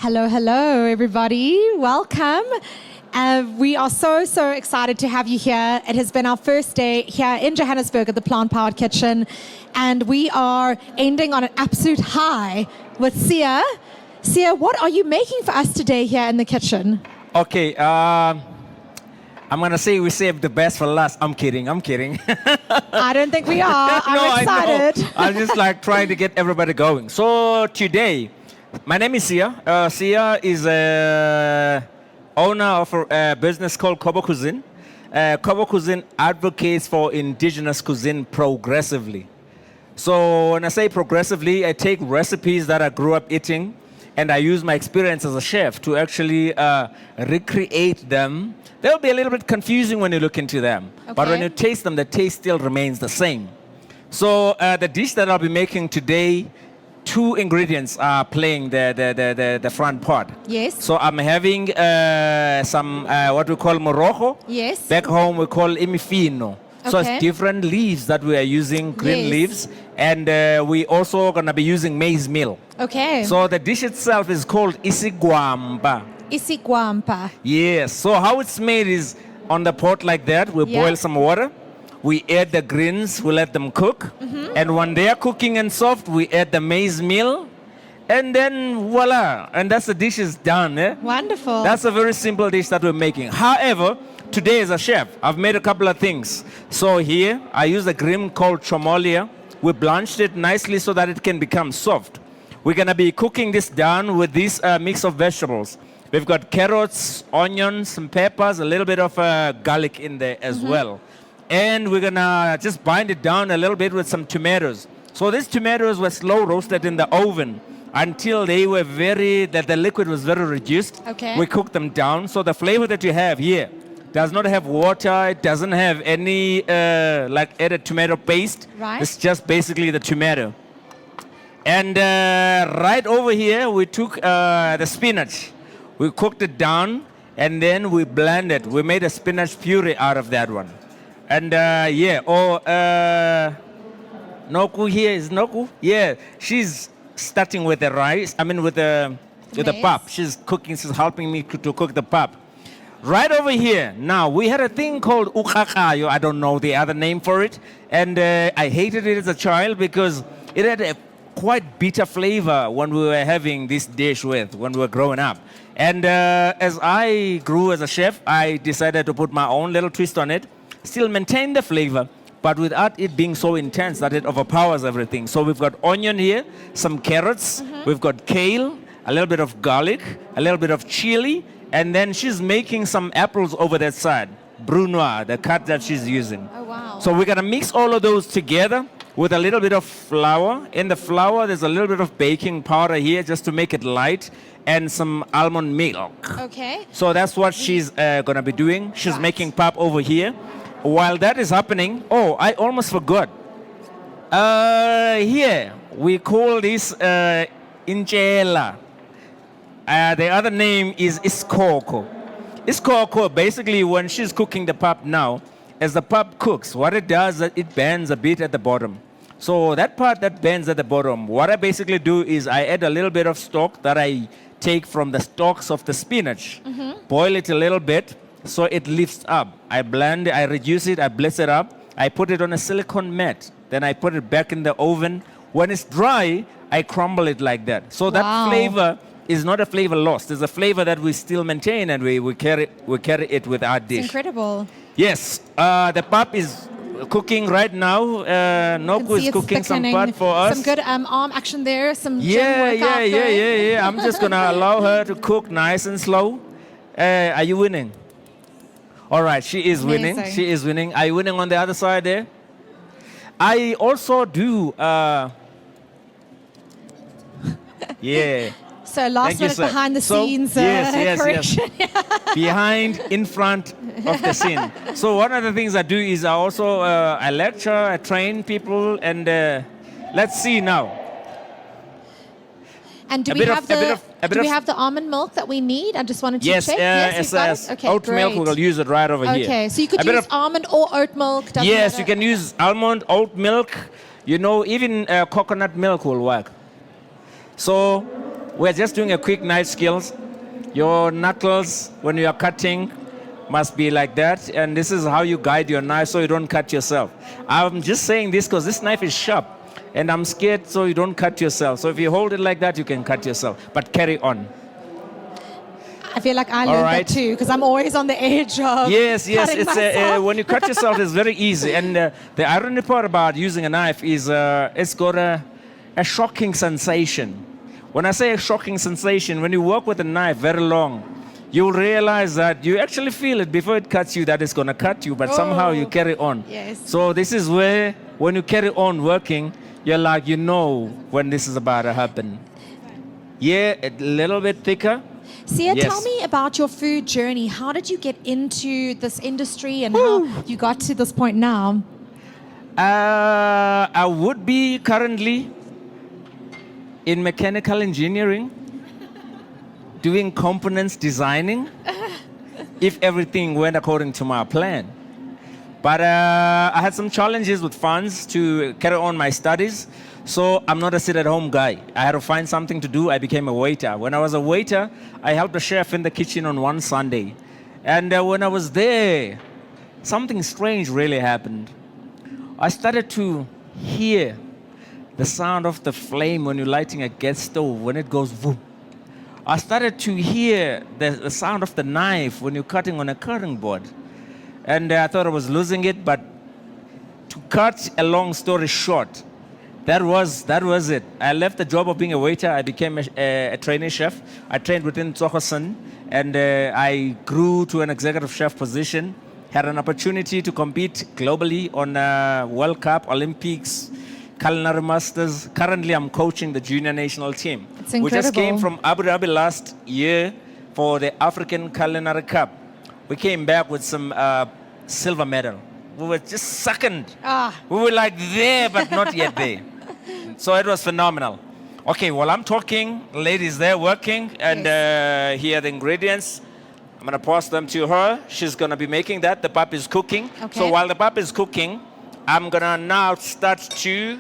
Hello, hello, everybody. Welcome. We are so excited to have you here. It has been our first day here in Johannesburg at the Plant Powered Kitchen, and we are ending on an absolute high with Sia. Sia, what are you making for us today here in the kitchen? Okay, I'm going to say we saved the best for last. I'm kidding. I don't think we are. I'm excited. I know. I'm just like trying to get everybody going. So today, my name is Sia. Sia is owner of a business called Kobo Cuisine. Kobo Cuisine advocates for indigenous cuisine progressively. So when I say progressively, I take recipes that I grew up eating and I use my experience as a chef to actually recreate them. They'll be a little bit confusing when you look into them. Okay. But when you taste them, the taste still remains the same. So the dish that I'll be making today, two ingredients are playing the front part. Yes. So I'm having some what we call morojo. Yes. Back home we call imifino. Okay. So it's different leaves that we are using, green leaves. And we also going to be using maize meal. Okay. So the dish itself is called Isigwampa. Isigwampa. Yes. So how it's made is on the pot like that. We boil some water. We add the greens. We let them cook. Mm-hmm. And when they are cooking and soft, we add the maize meal. And then voila. And that's the dish is done. Eh? Wonderful. That's a very simple dish that we're making. However, today as a chef, I've made a couple of things. So here, I use a green called chomolia. We blanched it nicely so that it can become soft. We're going to be cooking this down with this mix of vegetables. We've got carrots, onions, some peppers, a little bit of garlic in there as well. And we're going to just bind it down a little bit with some tomatoes. So these tomatoes were slow roasted in the oven until they were that the liquid was very reduced. Okay. We cooked them down. So the flavor that you have here does not have water. It doesn't have any like added tomato paste. Right. It's just basically the tomato. And right over here, we took the spinach. We cooked it down, and then we blended. We made a spinach puree out of that one. And Noku here is Noku. Yeah, she's starting with the rice. I mean with the pap. She's helping me to cook the pap. Right over here, now we had a thing called ukakayo. I don't know the other name for it. And I hated it as a child because it had a quite bitter flavor when we were having this dish when we were growing up. And as I grew as a chef, I decided to put my own little twist on it, still maintain the flavor, but without it being so intense that it overpowers everything. So we've got onion here, some carrots, we've got kale, a little bit of garlic, a little bit of chili, and then she's making some apples over that side, brunoise, the cut that she's using. Oh, wow. So we're going to mix all of those together with a little bit of flour. In the flour, there's a little bit of baking powder here just to make it light, and some almond milk. Okay. So that's what she's going to be doing. She's making pap over here. While that is happening, I almost forgot. Here, we call this injela. The other name is iskoko. Iskoko, basically, when she's cooking the pap now, as the pap cooks, what it does is it bends a bit at the bottom. So that part that bends at the bottom, what I basically do is I add a little bit of stock that I take from the stalks of the spinach, boil it a little bit so it lifts up. I blend it, I reduce it, I blitz it up, I put it on a silicone mat, then I put it back in the oven. When it's dry, I crumble it like that. So that flavor is not a flavor lost. It's a flavor that we still maintain, and we carry it with our dish. It's incredible. Yes, the pap is cooking right now. Noku is cooking some pap for us. Some good arm action there. Some gym workout. Yeah. I'm just gonna allow her to cook nice and slow. Are you winning? All right, she is winning. She is winning. Are you winning on the other side there? I also do. Yeah. So last minute behind the scenes correction. Yes. Behind, in front of the scene. So one of the things I do is I also I lecture, I train people, and let's see now. And do we have the almond milk that we need? I just wanted to check. Yes, okay, oat milk. We'll use it right over here. Okay, so you could use almond or oat milk. Yes, you can use almond, oat milk. Even coconut milk will work. So We're just doing a quick knife skills. Your knuckles, when you are cutting, must be like that. And this is how you guide your knife so you don't cut yourself. I'm just saying this because this knife is sharp. And I'm scared so you don't cut yourself. So if you hold it like that, you can cut yourself. But carry on. I feel like I learned right. that too, because I'm always on the edge of Yes. cutting It's myself. when you cut yourself, it's very easy. And the ironic part about using a knife is it's got a shocking sensation. When I say a shocking sensation, when you work with a knife very long, you'll realize that you actually feel it before it cuts you that it's going to cut you, but somehow you carry on. Yes. So this is where, when you carry on working, you're like, you know when this is about to happen. Yeah, a little bit thicker. Sia, Yes. tell me about your food journey. How did you get into this industry and how you got to this point now? I would be currently in mechanical engineering, doing components designing, if everything went according to my plan. But I had some challenges with funds to carry on my studies, so I'm not a sit-at-home guy. I had to find something to do. I became a waiter. When I was a waiter, I helped a chef in the kitchen on one Sunday. And when I was there, something strange really happened. I started to hear the sound of the flame when you're lighting a gas stove, when it goes boom. I started to hear the sound of the knife when you're cutting on a cutting board. And I thought I was losing it, but to cut a long story short, that was it. I left the job of being a waiter. I became a trainee chef. I trained within Tsokosan, and I grew to an executive chef position. Had an opportunity to compete globally on World Cup, Olympics, Culinary Masters. Currently, I'm coaching the junior national team. It's We just came incredible. from Abu Dhabi last year for the African Culinary Cup. We came back with some silver medal. We were just second. We were like there, but not yet there. So it was phenomenal. Okay, while I'm talking, ladies there working, and here are the ingredients. I'm going to pass them to her. She's going to be making that. The pap is cooking. Okay. So while the pap is cooking, I'm going to now start to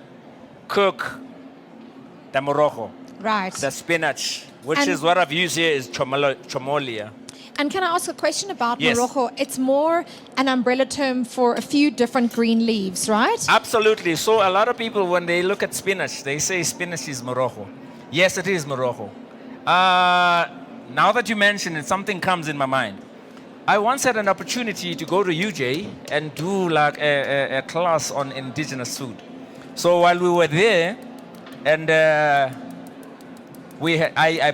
cook the morocco, Right. the spinach, which And- is what I've used here is chomolia. And can I ask a question about Yes. Morocco? It's more an umbrella term for a few different green leaves, right? Absolutely. So a lot of people, when they look at spinach, they say spinach is Morocco. Yes, it is Morocco. Now that you mention it, something comes in my mind. I once had an opportunity to go to UJ and do like a class on indigenous food. So while we were there, and I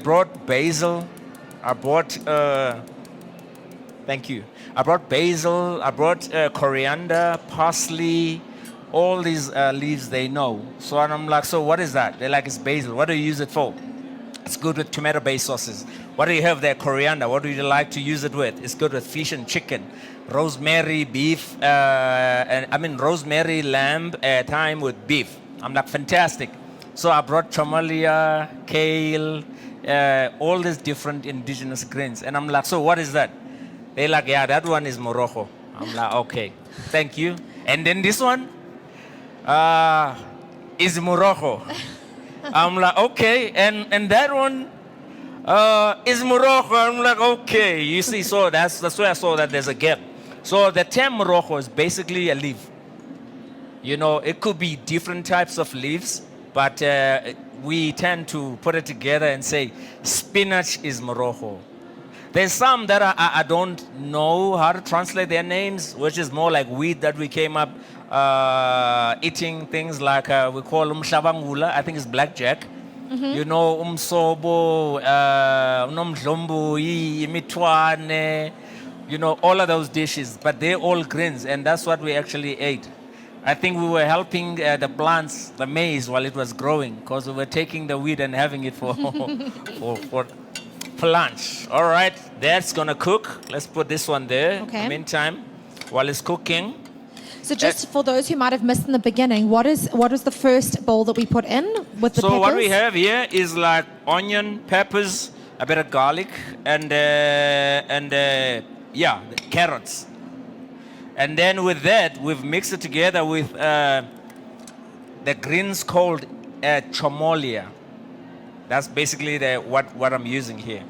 brought basil, I brought thank you. I brought basil, I brought coriander, parsley, all these leaves they know. So and I'm like, so what is that? They're like, it's basil. What do you use it for? It's good with tomato-based sauces. What do you have there? Coriander. What do you like to use it with? It's good with fish and chicken. Rosemary, beef, rosemary, lamb, thyme with beef. I'm like, fantastic. So I brought chomolia, kale, all these different indigenous greens. And I'm like, so what is that? They're like, yeah, that one is Morocco. I'm like, okay, thank you. And then this one is Morocco. I'm like, okay. And that one is Morocco. I'm like, okay. You see, so that's where I saw that there's a gap. So the term Morocco is basically a leaf. You know, it could be different types of leaves, but we tend to put it together and say spinach is Morocco. There's some that I don't know how to translate their names, which is more like weed that we came up eating, things like we call umshabangula. I think it's blackjack. You know, umsobo, unomdlombo, imitwane, you know, all of those dishes, but they're all greens, and that's what we actually ate. I think we were helping the plants, the maize, while it was growing, because we were taking the weed and having it for lunch. All right, that's gonna cook. Let's put this one there. Okay. In the meantime, while it's cooking. So just for those who might have missed in the beginning, what was the first bowl that we put in with the So peppers? what we have here is like onion, peppers, a bit of garlic, and carrots. And then with that, we've mixed it together with the greens called chomolia. That's basically what I'm using here.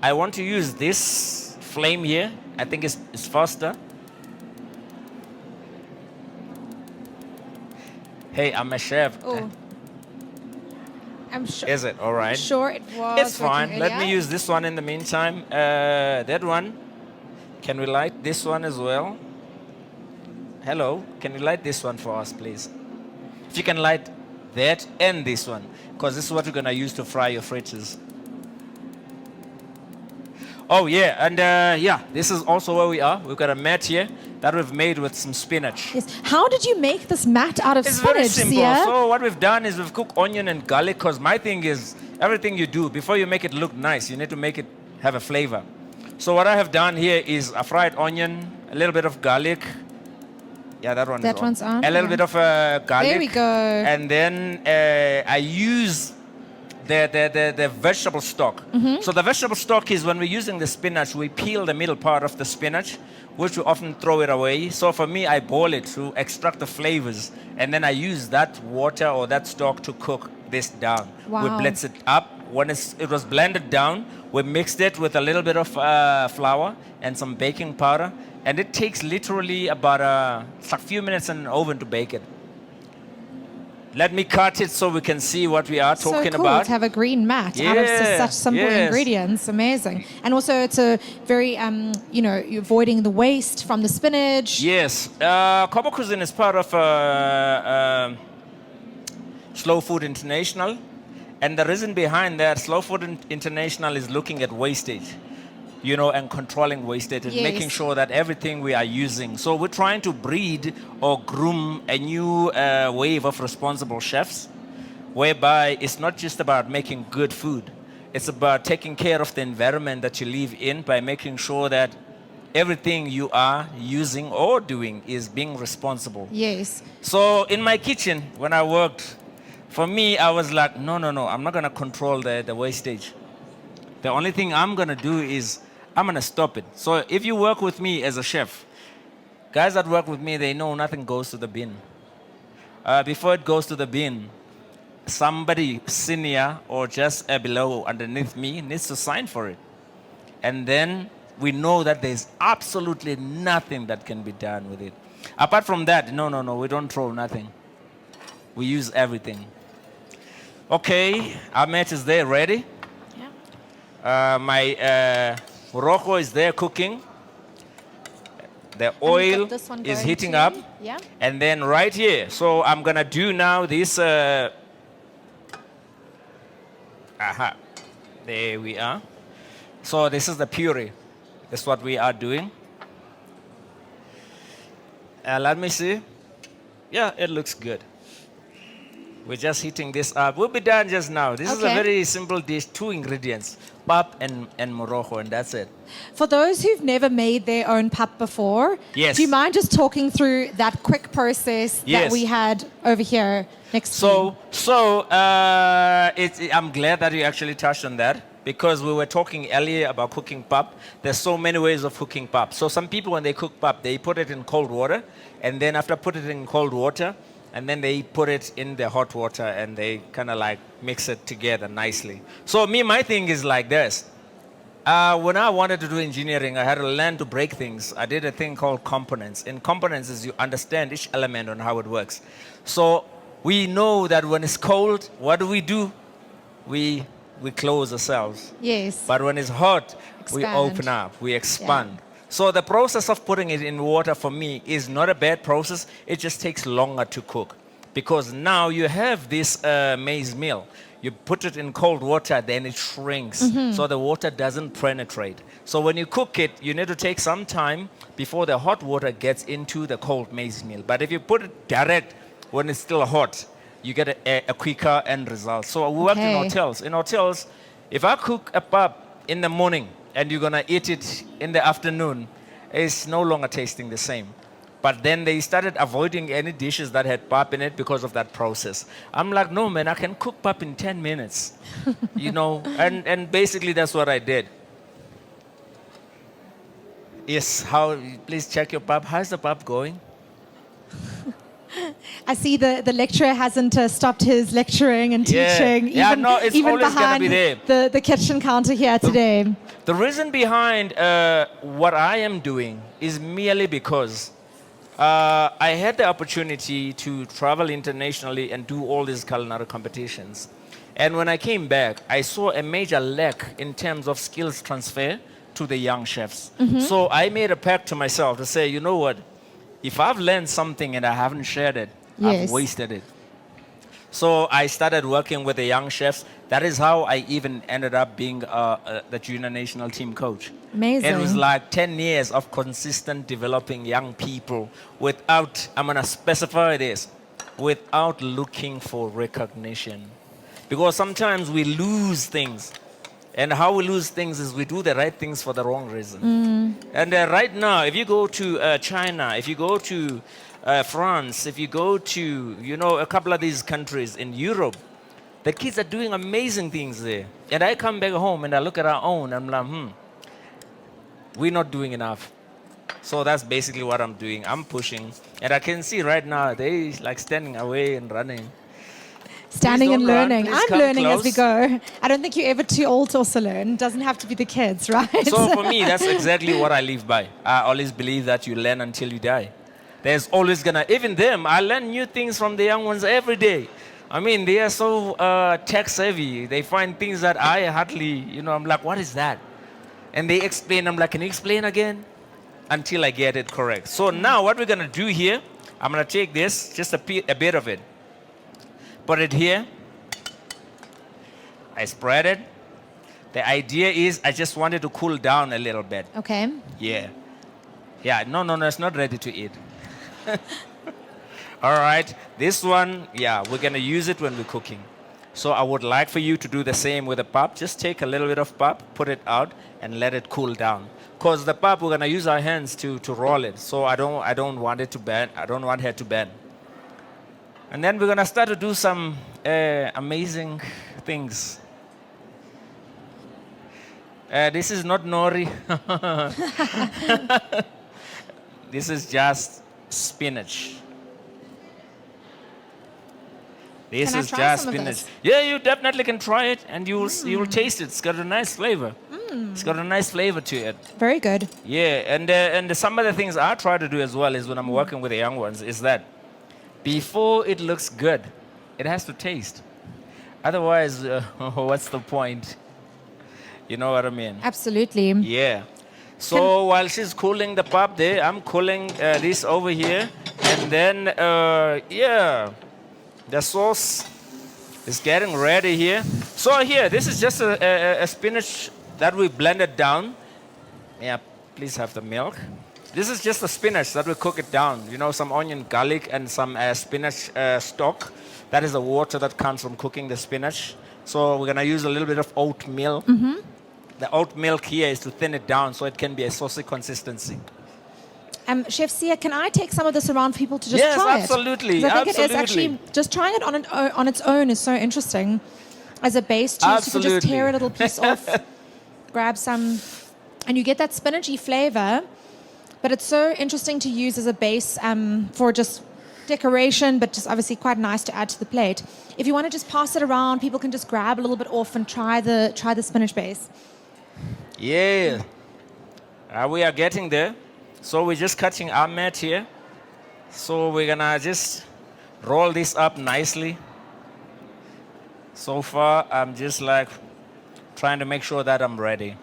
I want to use this flame here. I think it's faster. Hey, I'm a chef. Oh, I'm sure. Is it all right? I'm sure it was. It's fine. working Let me earlier. use this one in the meantime. That one. Can we light this one as well? Hello. Can you light this one for us, please? If you can light that and this one, because this is what we're gonna use to fry your fritters. Oh yeah, and yeah, this is also where we are. We've got a mat here that we've made with some spinach. Yes. How did you make this mat out of It's spinach, very simple. Sia? So what we've done is we've cooked onion and garlic, because my thing is everything you do, before you make it look nice, you need to make it have a flavor. So what I have done here is a fried onion, a little bit of garlic. Yeah, that one That is on. one's on, A little yeah. bit of garlic. There we go. And then I use the vegetable stock. So the vegetable stock is when we're using the spinach, we peel the middle part of the spinach, which we often throw it away. So for me, I boil it to extract the flavors, and then I use that water or that stock to cook this down. We Wow. blitz it up. When it was blended down, we mixed it with a little bit of flour and some baking powder, and it takes literally about a few minutes in the oven to bake it. Let me cut it so we can see what we are talking so cool about. to have a green mat out of such simple yes. ingredients. Amazing. And also it's a very, you're avoiding the waste from the spinach. Yes, Kobo Cuisine is part of Slow Food International, and the reason behind that, Slow Food International is looking at wastage, and controlling wastage and Yes. making sure that everything we are using. So we're trying to breed or groom a new wave of responsible chefs, whereby it's not just about making good food. It's about taking care of the environment that you live in by making sure that everything you are using or doing is being responsible. Yes. So in my kitchen, when I worked, for me, I was like, no, I'm not going to control the wastage. The only thing I'm going to do is I'm going to stop it. So if you work with me as a chef, guys that work with me, they know nothing goes to the bin. Before it goes to the bin, somebody senior or just below, underneath me, needs to sign for it. And then we know that there's absolutely nothing that can be done with it. Apart from that, no, we don't throw nothing. We use everything. Okay, our mat is there, ready? Yeah. My Morocco is there cooking. The we've oil got this one is going heating too. up. Yeah. And then right here, so I'm gonna do now this. Aha, there we are. So this is the puree. That's what we are doing. Let me see. Yeah, it looks good. We're just heating this up. We'll be done just now. This is a Okay. very simple dish, 2 ingredients, pap and Morocco, and that's it. For those who've never made their own pap before, Yes. do you mind just talking through that quick process that Yes. we had over here next to you? I'm glad that you actually touched on that, because we were talking earlier about cooking pap. There's so many ways of cooking pap. So some people, when they cook pap, they put it in cold water, and then after put it in cold water, and then they put it in the hot water, and they kind of like mix it together nicely. So my thing is like this. When I wanted to do engineering, I had to learn to break things. I did a thing called components. In components is you understand each element and how it works. So we know that when it's cold, what do? We close ourselves. Yes. But when it's hot, we Expand. open up, we expand. So the process of putting it in water for me is not a bad process. It just takes longer to cook, because now you have this maize meal. You put it in cold water, then it shrinks. So the water doesn't penetrate. So when you cook it, you need to take some time before the hot water gets into the cold maize meal. But if you put it direct when it's still hot, you get a quicker end result. So we worked in Okay. hotels. In hotels, if I cook a pap in the morning and you're gonna eat it in the afternoon, it's no longer tasting the same. But then they started avoiding any dishes that had pap in it because of that process. I'm like, no man, I can cook pap in 10 minutes. And basically that's what I did. Yes, please check your pap. How's the pap going? I see the lecturer hasn't stopped his lecturing and Yeah. teaching, Yeah, no, it's even always gonna behind be there. the kitchen counter here today. The reason behind what I am doing is merely because I had the opportunity to travel internationally and do all these culinary competitions. And when I came back, I saw a major lack in terms of skills transfer to the young chefs. So I made a pact to myself to say, you know what? If I've learned something and I haven't shared it, Yes. I've wasted it. So I started working with the young chefs. That is how I even ended up being the junior national team coach. Amazing. It was like 10 years of consistent developing young people without, I'm going to specify this, without looking for recognition. Because sometimes we lose things. And how we lose things is we do the right things for the wrong reason. And right now, if you go to China, if you go to France, if you go to, a couple of these countries in Europe, the kids are doing amazing things there. And I come back home and I look at our own and I'm like, we're not doing enough. So that's basically what I'm doing. I'm pushing. And I can see right now, they like standing away and running. Standing Please and don't run. learning. Please I'm come learning as we close. go. I don't think you're ever too old to also learn. It doesn't have to be the kids, right? So for me, that's exactly what I live by. I always believe that you learn until you die. There's always gonna, even them, I learn new things from the young ones every day. I mean, they are so tech savvy. They find things that I hardly, I'm like, what is that? And they explain, I'm like, can you explain again? Until I get it correct. So now what we're gonna do here, I'm gonna take this, just a bit of it. Put it here. I spread it. The idea is I just wanted to cool down a little bit. Okay. Yeah. Yeah, no, it's not ready to eat. All right. This one, yeah, we're going to use it when we're cooking. So I would like for you to do the same with the pap. Just take a little bit of pap, put it out, and let it cool down. Because the pap, we're going to use our hands to roll it. So I don't want it to bend. I don't want her to bend. And then we're going to start to do some amazing things. This is not nori. This is just spinach. This Can I is try just some of spinach. this? Yeah, you definitely can try it, and you will taste it. It's got a nice flavor. It's got a nice flavor to it. Very good. Yeah, and some of the things I try to do as well is when I'm working with the young ones is that before it looks good, it has to taste. Otherwise, what's the point? You know what I mean? Absolutely. Yeah. So while she's cooling the pap there, I'm cooling this over here. And then, the sauce is getting ready here. So here, this is just a spinach that we blended down. Yeah, please have the milk. This is just the spinach that we cook it down. Some onion, garlic, and some spinach stock. That is the water that comes from cooking the spinach. So we're going to use a little bit of oat milk. The oat milk here is to thin it down so it can be a saucy consistency. Chef Sia, can I take some of this around for people to just Yes, try absolutely, it? 'Cause I think it is absolutely. actually, just trying it on its own is so interesting. As a base too, so you can just tear a little piece off, grab some, and you get that spinachy flavor. But it's so interesting to use as a base for just decoration, but just obviously quite nice to add to the plate. If you want to just pass it around, people can just grab a little bit off and try the spinach base. Yeah. We are getting there. So we're just cutting our mat here. So we're gonna just roll this up nicely. So far, I'm just like trying to make sure that I'm ready.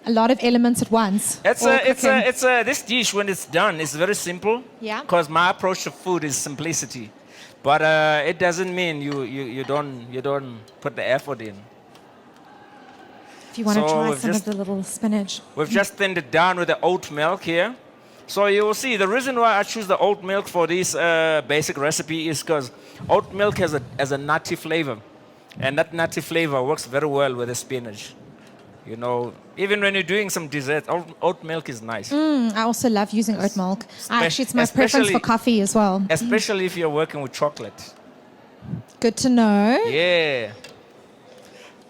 A lot of elements at once. This dish when it's done is very simple. Yeah. Because my approach to food is simplicity, but it doesn't mean you don't put the effort in. If you want to So try we've some just- of the little spinach. We've just thinned it down with the oat milk here. So you will see the reason why I choose the oat milk for this basic recipe is because oat milk has a nutty flavor, and that nutty flavor works very well with the spinach. Even when you're doing some dessert, oat milk is nice. I also love using oat milk. Actually, it's my preference especially- for coffee as well. Especially if you're working with chocolate. Good to know. Yeah.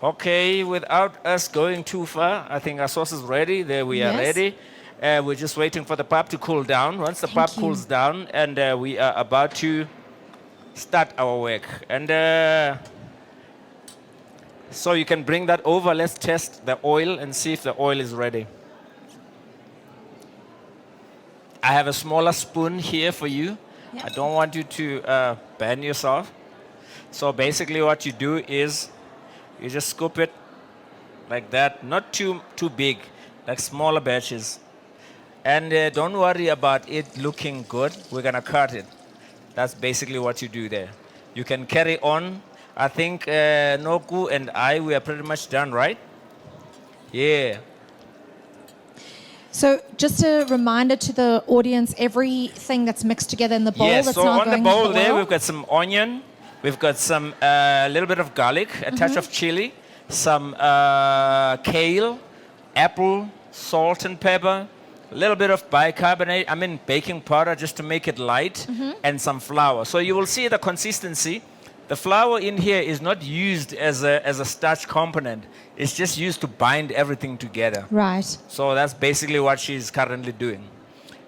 Okay, without us going too far, I think our sauce is ready. There we are Yes. ready. We're just waiting for the pap to cool down. Once the pap cools down, and we are about to start our work. And so you can bring that over. Let's test the oil and see if the oil is ready. I have a smaller spoon here for you. I don't want you to burn yourself. So basically what you do is you just scoop it like that, not too big, like smaller batches. And don't worry about it looking good. We're going to cut it. That's basically what you do there. You can carry on. I think Noku and we are pretty much done, right? Yeah. So just a reminder to the audience, everything that's mixed together in the bowl that's so now on the going bowl into the there, oil. we've got some onion, we've got some little bit of garlic, a touch of chili, some kale, apple, salt and pepper, a little bit of bicarbonate, baking powder just to make it light, and some flour. So you will see the consistency. The flour in here is not used as a starch component. It's just used to bind everything together. Right. So that's basically what she's currently doing.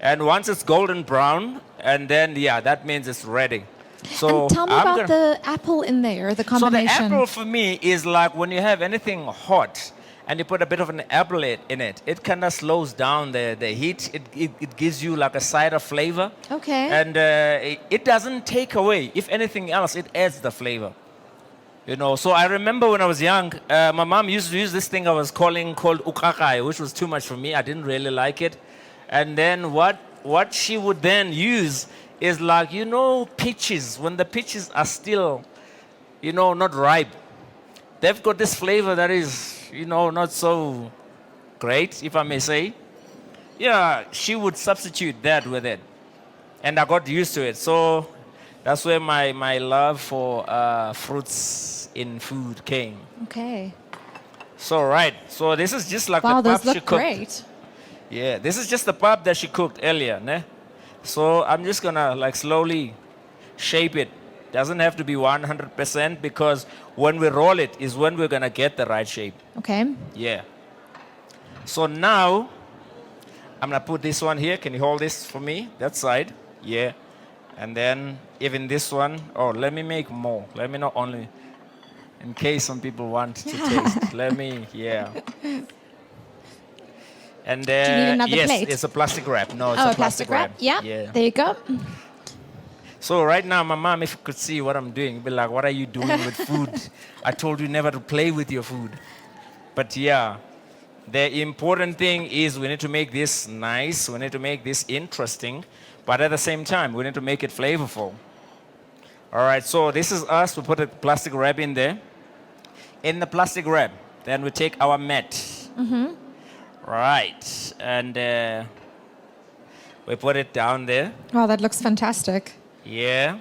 And once it's golden brown, and then, that means it's ready. So And tell me about the apple in there, the combination. So the apple for me is like when you have anything hot and you put a bit of an apple in it, it kind of slows down the heat. It gives you like a cider flavor. Okay. And it doesn't take away. If anything else, it adds the flavor. So I remember when I was young, my mom used to use this thing I was called ukakai, which was too much for me. I didn't really like it. And then what she would then use is like, peaches. When the peaches are still, not ripe, they've got this flavor that is, not so great, if I may say. Yeah, she would substitute that with it. And I got used to it. So that's where my love for fruits in food came. Okay. So this is just like Wow, the pap those she look cooked. great. Yeah, this is just the pap that she cooked earlier, ne? So I'm just gonna like slowly shape it. Doesn't have to be 100% because when we roll it is when we're gonna get the right shape. Okay. Yeah. So now I'm gonna put this one here. Can you hold this for me? That side. Yeah. And then even this one. Oh, let me make more. Let me not only, in case some people want to taste. Let me, And Do you need another yes, plate? it's a plastic wrap. No, it's Oh, a plastic wrap. Yeah. There you go. So right now, my mom, if you could see what I'm doing, be like, what are you doing with food? I told you never to play with your food. But the important thing is we need to make this nice. We need to make this interesting. But at the same time, we need to make it flavorful. All right, so this is us. We put a plastic wrap in there. In the plastic wrap, then we take our mat. Right, and we put it down there. Oh, that looks fantastic. Yeah,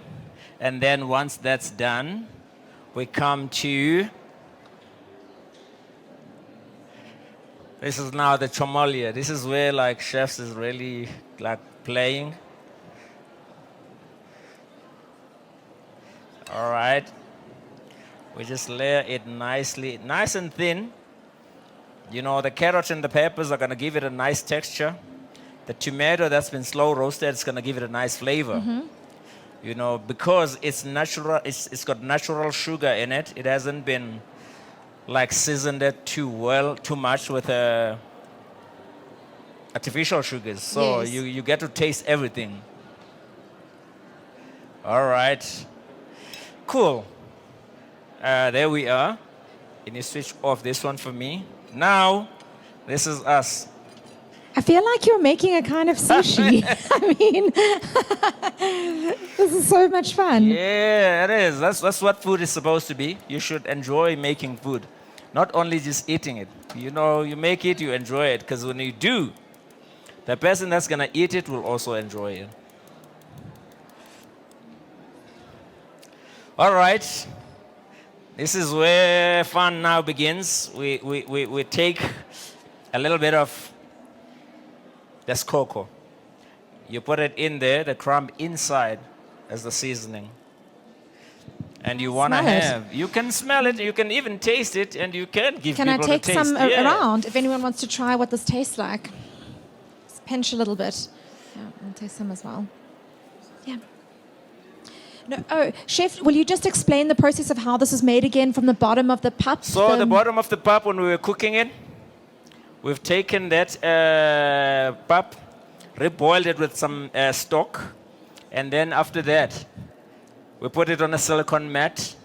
and then once that's done, we come to, this is now the chomolia. This is where like chefs is really like playing. All right, we just layer it nicely, nice and thin. The carrots and the peppers are gonna give it a nice texture. The tomato that's been slow roasted is gonna give it a nice flavor. Because it's natural, it's got natural sugar in it. It hasn't been like seasoned it too much with artificial sugars. So Yes. you get to taste everything. All right, cool. There we are. Can you switch off this one for me? Now, this is us. I feel like you're making a kind of sushi. This is so much fun. Yeah, it is. That's what food is supposed to be. You should enjoy making food, not only just eating it. You make it, you enjoy it, because when you do, the person that's gonna eat it will also enjoy it. All right. This is where fun now begins. We take a little bit of this cocoa. You put it in there, the crumb inside as the seasoning. And you want to have, you can smell it, you can even taste it, and you can give Can I people take a taste. some around if anyone wants to try what this tastes like? pinch a little bit. Yeah, I'll taste some as well. Yeah. No, oh, chef, will you just explain the process of how this is made again from the bottom of the pup? So the bottom of the pup, when we were cooking it, we've taken that pup, reboiled it with some stock, and then after that, we put it on a silicone mat.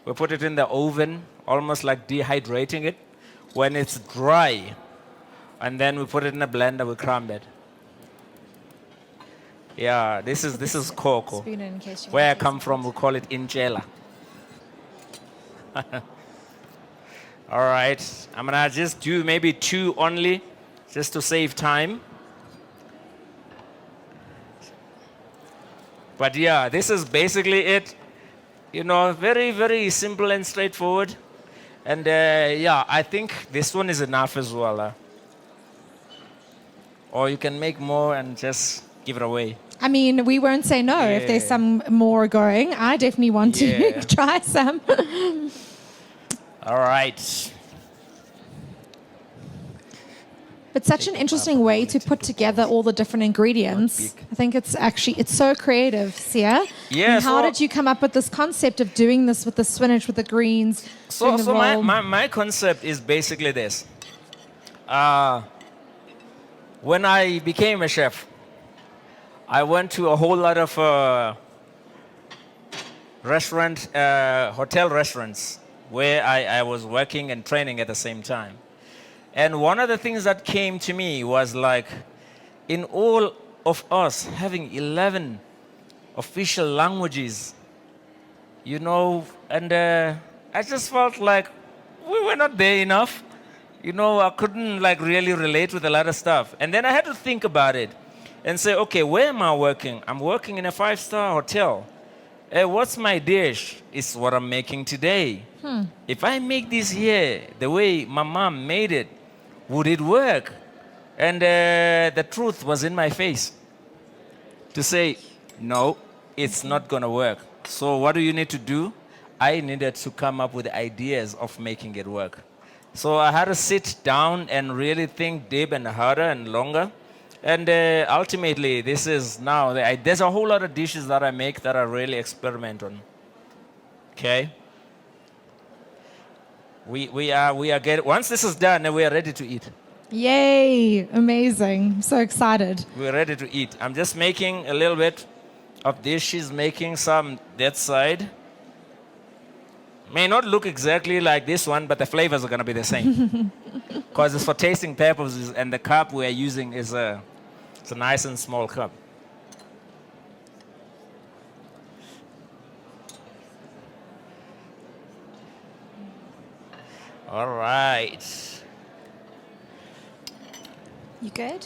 We put it in the oven, almost like dehydrating it. When it's dry, and then we put it in a blender, we crumb it. Yeah, this is cocoa. Spoon in case you Where I want to come taste from, we call it injela. All right, I'm gonna just do maybe 2 only, just to save time. But yeah, this is basically it. You know, very, very simple and straightforward. And yeah, I think this one is enough as well. Or you can make more and just give it away. I mean, we won't say no if there's Yeah. some more going. I definitely want Yeah. to try some. All right. But such an interesting way to put together all the different ingredients. big. I think it's so creative, Sia. Yeah, And how so- did you come up with this concept of doing this with the spinach, with the greens? So, doing the so roll? my concept is basically this. When I became a chef, I went to a whole lot of hotel restaurants where I was working and training at the same time. And one of the things that came to me was like, in all of us having 11 official languages, you know, and I just felt like we were not there enough. You know, I couldn't like really relate with a lot of stuff. And then I had to think about it and say, okay, where am I working? I'm working in a 5-star hotel. What's my dish? Is what I'm making today. If I make this here the way my mom made it, would it work? And the truth was in my face to say, no, it's not going to work. So what do you need to do? I needed to come up with ideas of making it work. So I had to sit down and really think deep and harder and longer. And ultimately, this is now, there's a whole lot of dishes that I make that I really experiment on. Okay? We are getting, once this is done, then we are ready to eat. Yay! Amazing. I'm so excited. We're ready to eat. I'm just making a little bit of this. She's making some that side. May not look exactly like this one, but the flavors are going to be the same. Because it's for tasting purposes, and the cup we're using is it's a nice and small cup. All right. You good?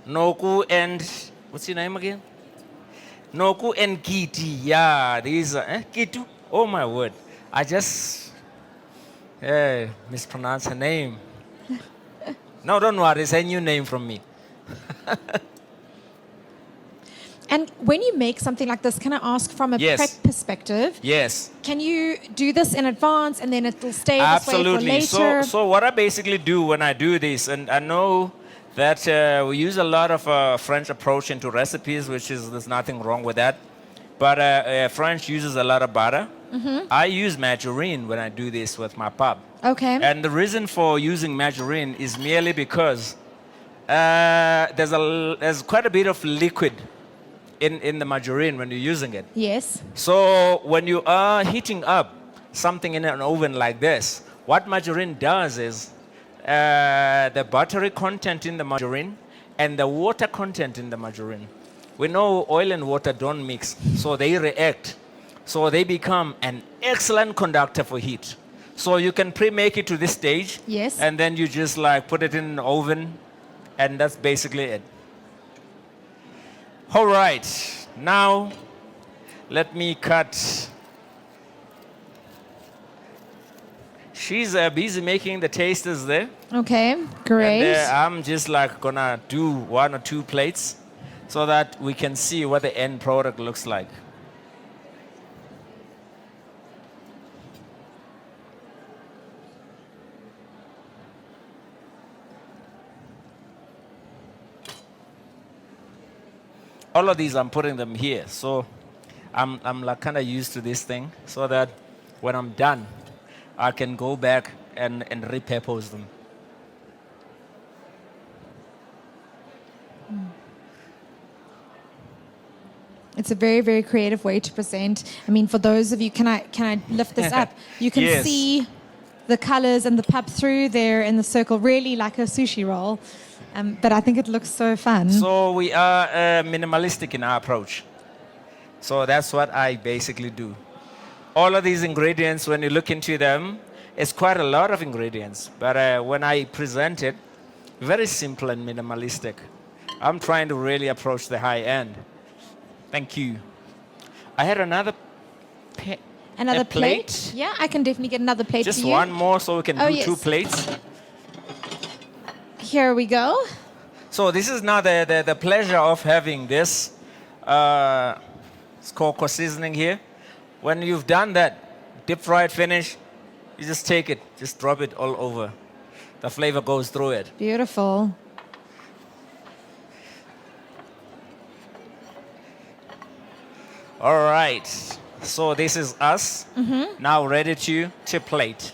Noku and, what's your name again? Noku and Kiti. Yeah, these are, Kitu? Oh my word. I just mispronounced her name. No, don't worry. It's a new name from me. And when you make something like this, can I ask from a Yes. prep perspective? Yes. Can you do this in advance and then it'll stay this way for Absolutely. later? So what I basically do when I do this, and I know that we use a lot of French approach into recipes, which is, there's nothing wrong with that. But French uses a lot of butter. I use margarine when I do this with my pub. Okay. And the reason for using margarine is merely because there's quite a bit of liquid in the margarine when you're using it. Yes. So when you are heating up something in an oven like this, what margarine does is the buttery content in the margarine and the water content in the margarine. We know oil and water don't mix, so they react. So they become an excellent conductor for heat. So you can pre-make it to this stage. Yes. And then you just like put it in the oven, and that's basically it. All right, now let me cut. She's busy making the tasters there. Okay. Great. And I'm just like gonna do 1 or 2 plates so that we can see what the end product looks like. all of these I'm putting them here. So I'm like kind of used to this thing, so that when I'm done, I can go back and repurpose them. It's a very, very creative way to present. I mean, for those of you, can I lift this up? You can Yes. see the colors and the pup through there in the circle, really like a sushi roll. But I think it looks so fun. So we are minimalistic in our approach. So that's what I basically do. All of these ingredients, when you look into them, it's quite a lot of ingredients. But when I present it, very simple and minimalistic. I'm trying to really approach the high end. Thank you. I had another Another a plate? Yeah, I can definitely get another plate Just for you. one more, so we can Oh, do yes. 2 plates. Here we go. So this is now the pleasure of having this. It's called co-seasoning here. When you've done that, deep fried finish, you just take it, just drop it all over. The flavor goes through it. Beautiful. All right. So this is us now ready to plate.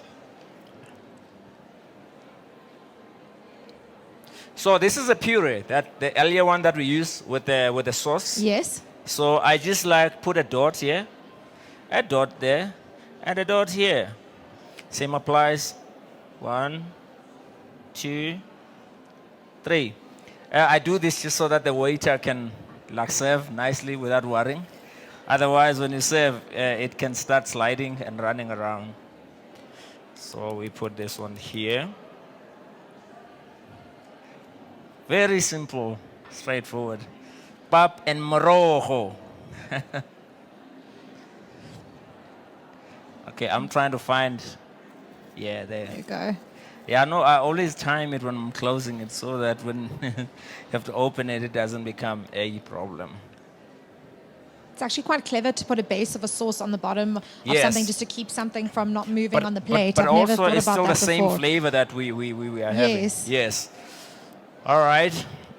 So this is a puree, that the earlier one that we used with the sauce. Yes. So I just like put a dot here, a dot there, and a dot here. Same applies. 1, 2, 3. I do this just so that the waiter can like serve nicely without worrying. Otherwise, when you serve, it can start sliding and running around. So we put this one here. Very simple, straightforward. Pap and morojo. Okay, I'm trying to find. Yeah, there. There you go. Yeah, no, I always time it when I'm closing it so that when you have to open it, it doesn't become a problem. It's actually quite clever to put a base of a sauce on the bottom of Yes. something just to keep something from not moving on the plate. But I've never also, thought it's about still that the same before. flavor that we are having. Yes. Yes. All right.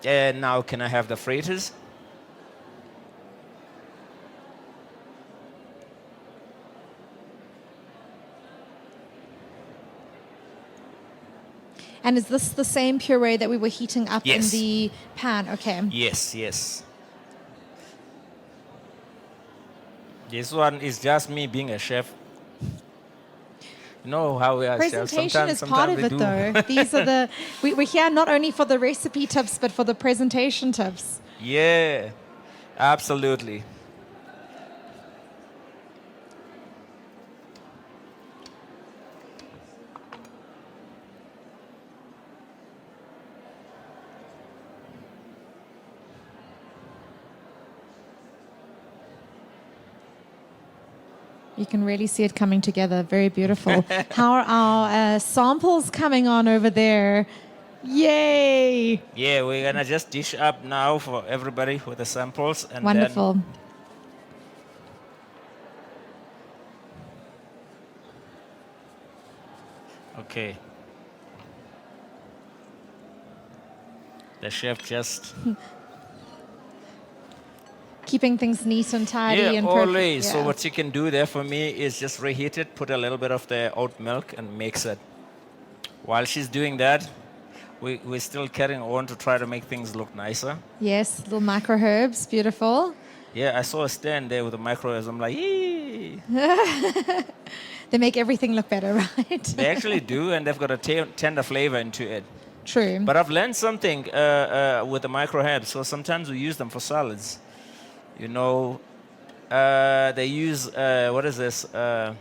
And now, can I have the fritters? And is this the same puree that we were heating up in Yes. the pan? Okay. Yes, yes. This one is just me being a chef. You know how we are chefs. Presentation is part of we it, do. though. These are the we're here not only for the recipe tips, but for the presentation tips. Yeah, absolutely. You can really see it coming together. Very beautiful. How are our samples coming on over there? Yay! Yeah, we're gonna just dish up now for everybody with the samples, and Wonderful. then okay. The chef just Keeping things neat and tidy and always. perfect. So Yeah. what you can do there for me is just reheat it, put a little bit of the oat milk, and mix it. While she's doing that, we're still carrying on to try to make things look nicer. Yes, little micro herbs. Beautiful. Yeah, I saw a stand there with the microwaves. I'm like, yee. They make everything look better, right? They actually do, and they've got a tender flavor into it. True. But I've learned something with the micro herbs. So sometimes we use them for salads. You know, they use, what is this? A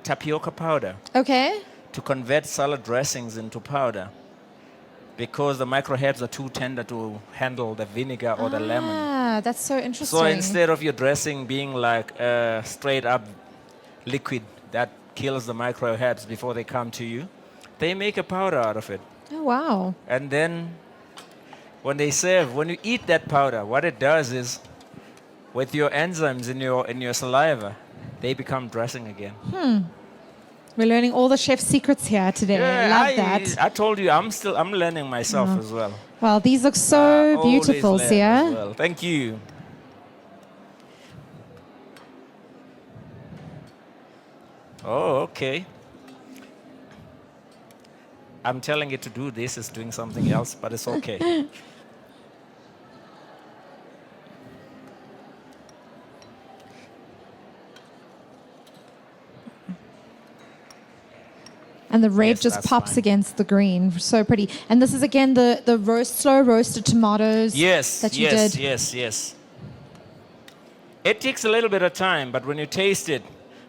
tapioca powder Okay. to convert salad dressings into powder, because the micro herbs are too tender to handle the vinegar or the lemon. Ah, that's so interesting. So instead of your dressing being like straight up liquid that kills the micro herbs before they come to you, they make a powder out of it. Oh, wow. And then when they serve, when you eat that powder, what it does is, with your enzymes in your saliva, they become dressing again. We're learning all the chef's secrets here today. I love that. I told you, I'm learning myself as well. Well, these look so Always beautiful, learn Sia. as well. Thank you. Oh, okay. I'm telling it to do this, it's doing something else, but it's okay. And the red Yes, just that's pops fine. against the green. So pretty. And this is again the slow roasted tomatoes that you did. Yes. It takes a little bit of time, but when you taste it,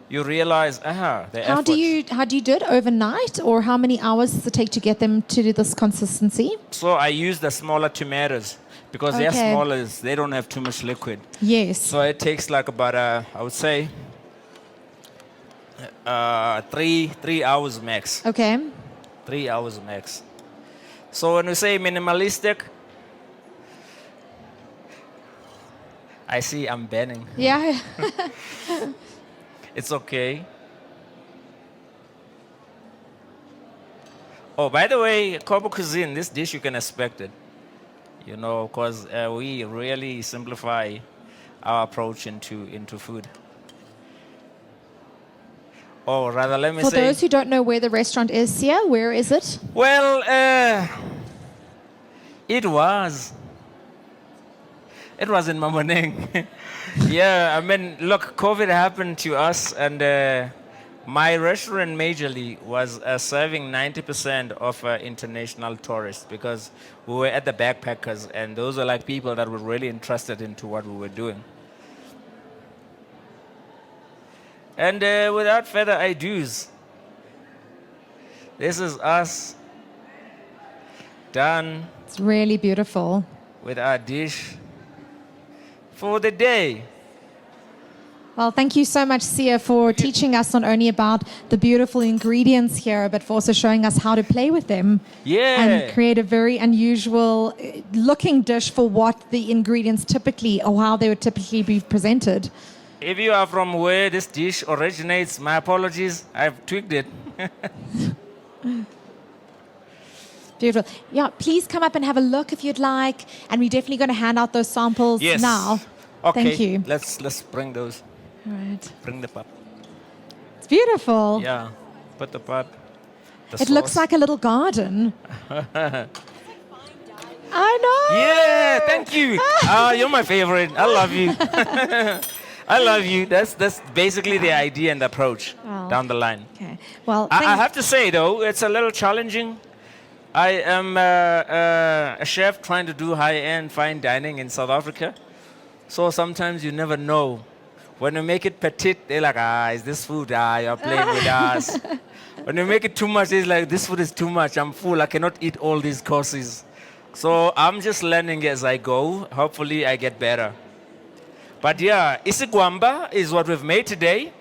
you realize, the How effort. do you do it overnight, or how many hours does it take to get them to this consistency? So I use the smaller tomatoes because they're Okay. smaller. They don't have too much liquid. Yes. So it takes like about I would say 3 hours max. Okay. 3 hours max. So when we say minimalistic, I see I'm banning. Yeah. It's okay. Oh, by the way, Kobo cuisine, this dish you can expect it. You know, because we really simplify our approach into food. Or rather, let me For say. those who don't know where the restaurant is, Sia, where is it? Well, it was in Mamoneng. Yeah, I mean, look, COVID happened to us, and my restaurant majorly was serving 90% of international tourists because we were at the backpackers, and those are like people that were really interested into what we were doing. And without further ados, this is us done It's really beautiful. with our dish for the day. Well, thank you so much, Sia, for teaching us not only about the beautiful ingredients here, but for also showing us how to play with them Yeah. and create a very unusual looking dish for what the ingredients typically, or how they would typically be presented. If you are from where this dish originates, my apologies, I've tweaked it. Beautiful. Yeah, please come up and have a look if you'd like. And we're definitely going to hand out those samples Yes. now. Okay. Thank you. Let's bring those. All right. Bring the pot. It's beautiful. Yeah. Put the pot. It looks like a little garden. I know. Yeah, thank you. You're my favorite. I love you. I love you. That's basically the idea and the approach Well, down the line. Okay. Well, I have to say, though, it's a little challenging. I am a chef trying to do high-end fine dining in South Africa. So sometimes you never know. When you make it petite, they're like, is this food? You're playing with us. When you make it too much, it's like, this food is too much. I'm full. I cannot eat all these courses. So I'm just learning as I go. Hopefully, I get better. But yeah, Isigwampa is what we've made today.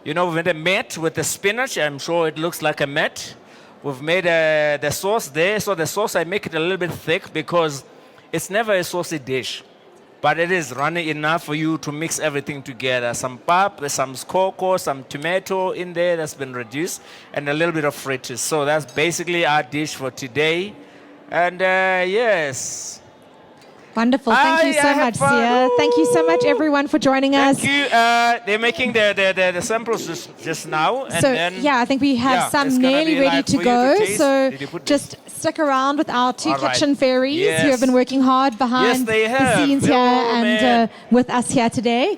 You know, we've made a mat with the spinach. I'm sure it looks like a mat. We've made the sauce there. So the sauce, I make it a little bit thick because it's never a saucy dish. But it is runny enough for you to mix everything together. Some pap, some cocoa, some tomato in there that's been reduced, and a little bit of fritters. So that's basically our dish for today. And yes. Wonderful. Thank you so I had much, fun. Sia. Thank you so much, everyone, for joining us. Thank you. They're making the samples just now. And So, then, yeah, I think we have yeah, some it's gonna nearly be ready like to for you go. taste. So Did you put just stick around with our two All right. kitchen fairies who Yes. have been working hard behind Yes, they the have. scenes here Oh, and man. with us here today.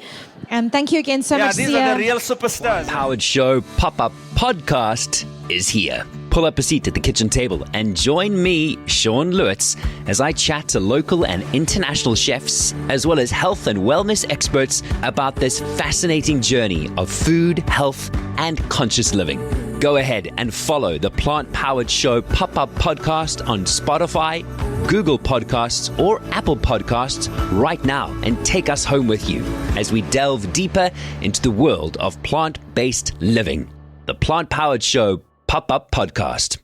And thank you again so Yeah, much, these Sia. are the real superstars. Powered Show pop-up podcast is here. Pull up a seat at the kitchen table and join me, Sean Lewitz, as I chat to local and international chefs, as well as health and wellness experts about this fascinating journey of food, health, and conscious living. Go ahead and follow the Plant Powered Show pop-up podcast on Spotify, Google Podcasts, or Apple Podcasts right now and take us home with you as we delve deeper into the world of plant-based living. The Plant Powered Show pop-up podcast.